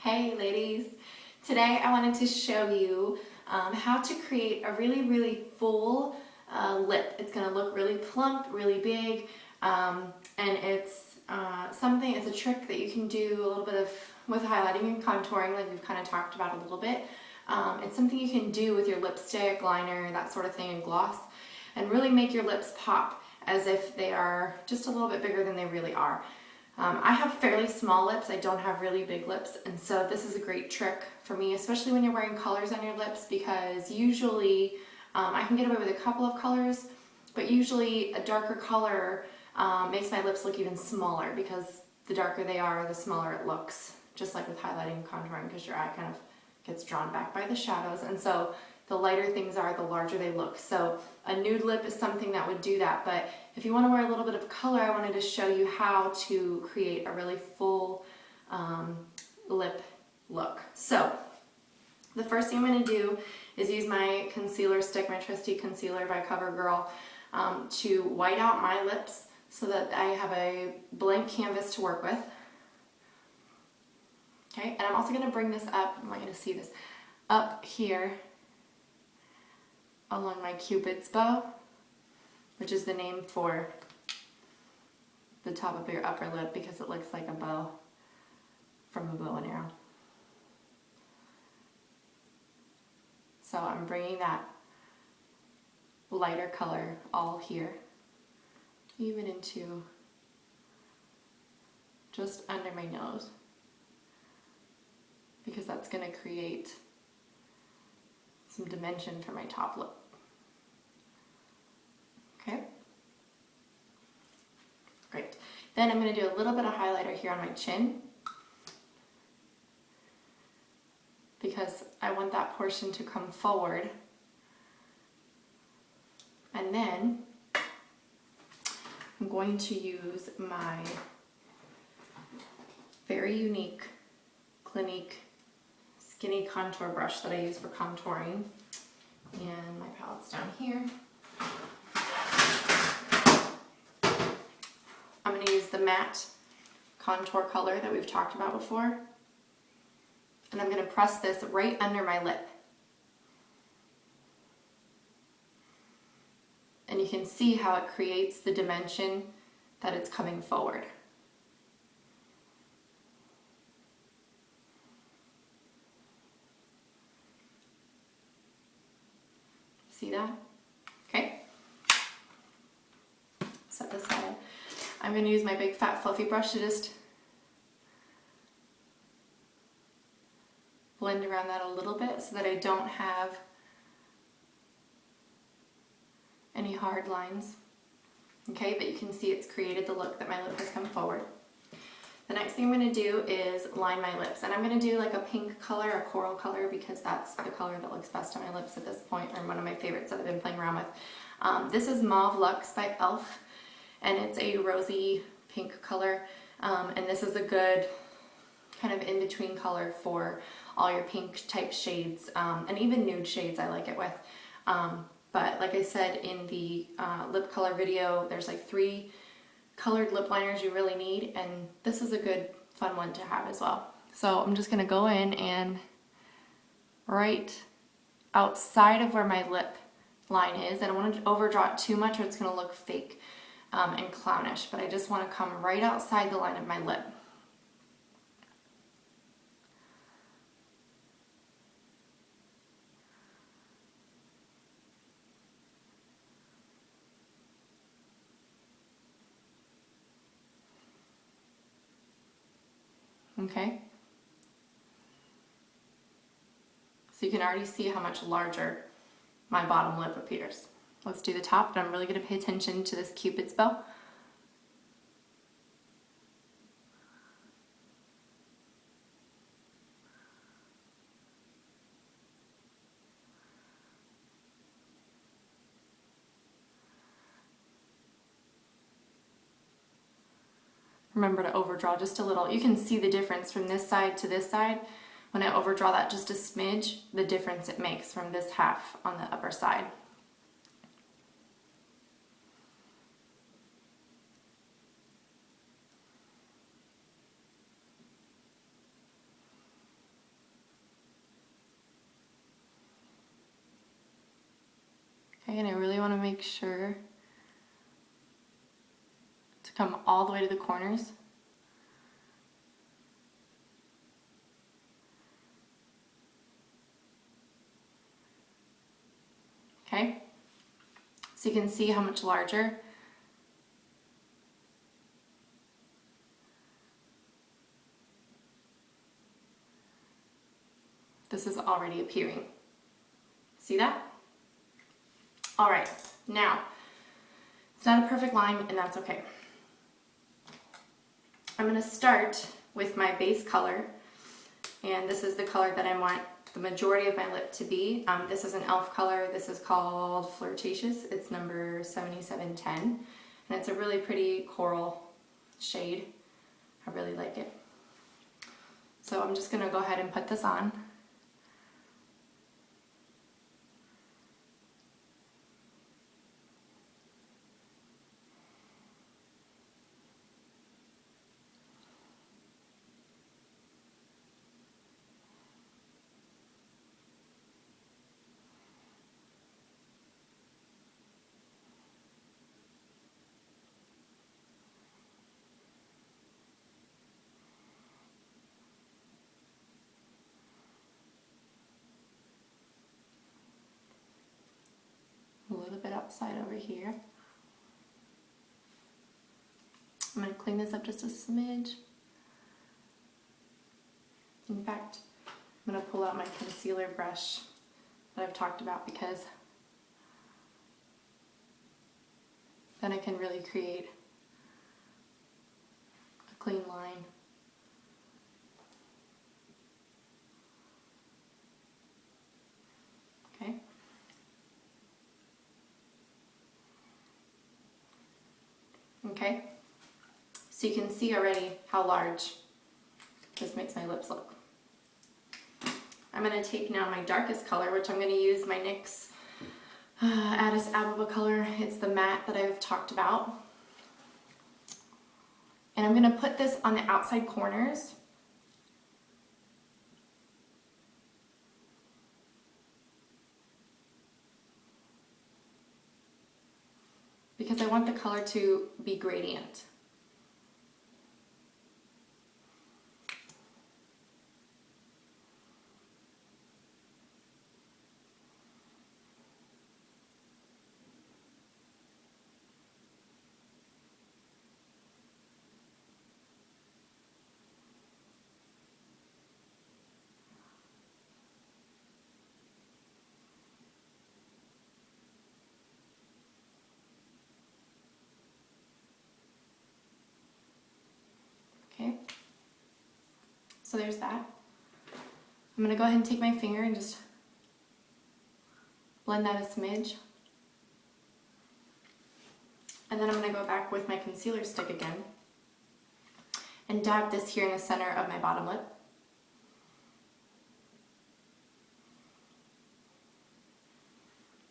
Hey ladies! Today I wanted to show you how to create a really full lip. It's going to look really plump, really big, and it's it's a trick that you can do a little bit of with highlighting and contouring, like we've kind of talked about a little bit. It's something you can do with your lipstick, liner, that sort of thing, and gloss, and really make your lips pop as if they are just a little bit bigger than they really are. I have fairly small lips, I don't have really big lips, and so this is a great trick for me, especially when you're wearing colors on your lips, because usually I can get away with a couple of colors, but usually a darker color makes my lips look even smaller, because the darker they are, the smaller it looks, just like with highlighting and contouring, because your eye kind of gets drawn back by the shadows, and so the lighter things are, the larger they look. So a nude lip is something that would do that, but if you want to wear a little bit of color, I wanted to show you how to create a really full lip look. So the first thing I'm going to do is use my concealer stick, my trusty concealer by CoverGirl, to white out my lips so that I have a blank canvas to work with. Okay, and I'm also going to bring this up, I want you to see this, up here along my Cupid's bow, which is the name for the top of your upper lip because it looks like a bow from a bow and arrow. So I'm bringing that lighter color all here, even into just under my nose, because that's going to create some dimension for my top lip. Okay? Great. Then I'm going to do a little bit of highlighter here on my chin, because I want that portion to come forward. And then I'm going to use my very unique Clinique skinny contour brush that I use for contouring, and my palette's down here. I'm going to use the matte contour color that we've talked about before, and I'm going to press this right under my lip, and you can see how it creates the dimension that it's coming forward. See that? Okay. Set this aside. I'm going to use my big fat fluffy brush to just blend around that a little bit so that I don't have any hard lines. Okay, but you can see it's created the look that my lip has come forward. The next thing I'm going to do is line my lips, and I'm going to do like a pink color, a coral color, because that's the color that looks best on my lips at this point, or one of my favorites that I've been playing around with. This is Mauve Luxe by e.l.f., and it's a rosy pink color, and this is a good kind of in-between color for all your pink type shades, and even nude shades I like it with. But like I said in the lip color video, there's like 3 colored lip liners you really need, and this is a good fun one to have as well. So I'm just going to go in and right outside of where my lip line is, and I don't want to overdraw it too much or it's going to look fake and clownish, but I just want to come right outside the line of my lip. Okay, so you can already see how much larger my bottom lip appears. Let's do the top, but I'm really going to pay attention to this Cupid's bow. Remember to overdraw just a little. You can see the difference from this side to this side. When I overdraw that just a smidge, the difference it makes from this half on the upper side. Okay, and I really want to make sure to come all the way to the corners. Okay, so you can see how much larger. This is already appearing. See that? All right, now, it's not a perfect line, and that's okay. I'm gonna start with my base color, and this is the color that I want the majority of my lip to be. This is an e.l.f. color. This is called Flirtatious. It's number 7710, and it's a really pretty coral shade. I really like it. So I'm just gonna go ahead and put this on. A little bit outside over here. I'm going to clean this up just a smidge. In fact, I'm going to pull out my concealer brush that I've talked about, because then I can really create a clean line. Okay. Okay. So you can see already how large this makes my lips look. I'm going to take now my darkest color, which I'm going to use my NYX Addis Ababa color. It's the matte that I've talked about. And I'm going to put this on the outside corners. Because I want the color to be gradient. Okay, so there's that. I'm going to go ahead and take my finger and just blend that a smidge. And then I'm going to go back with my concealer stick again and dab this here in the center of my bottom lip.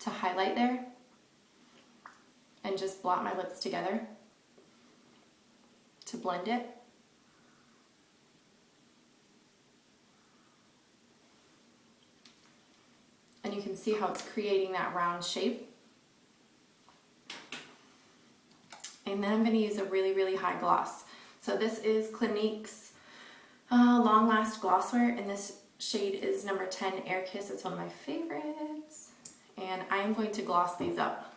To highlight there and just blot my lips together to blend it. And you can see how it's creating that round shape. And then I'm going to use a really, really high gloss. So this is Clinique's Long Last Glosswear, and this shade is number 10 Air Kiss. It's one of my favorites. And I am going to gloss these up.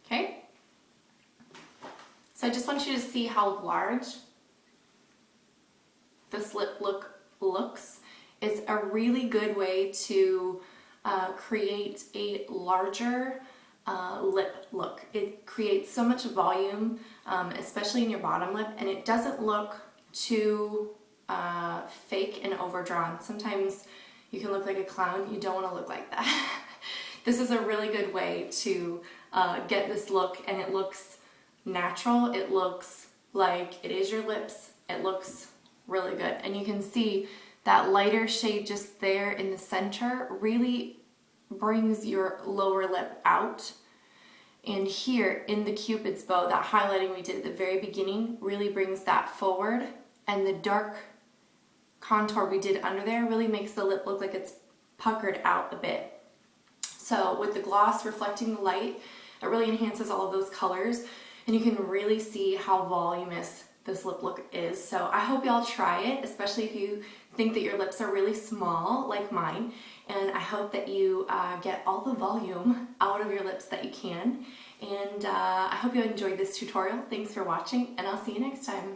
Okay, so I just want you to see how large this lip looks. It's a really good way to create a larger lip look. It creates so much volume, especially in your bottom lip, and it doesn't look too fake and overdrawn. Sometimes you can look like a clown. You don't want to look like that. This is a really good way to get this look, and it looks natural. It looks like it is your lips. It looks really good. And you can see that lighter shade just there in the center really brings your lower lip out. And here in the Cupid's bow, that highlighting we did at the very beginning really brings that forward, and the dark contour we did under there really makes the lip look like it's puckered out a bit. So with the gloss reflecting the light, it really enhances all of those colors, and you can really see how voluminous this lip look is. So I hope y'all try it, especially if you think that your lips are really small like mine, and I hope that you get all the volume out of your lips that you can. And I hope you enjoyed this tutorial. Thanks for watching, and I'll see you next time.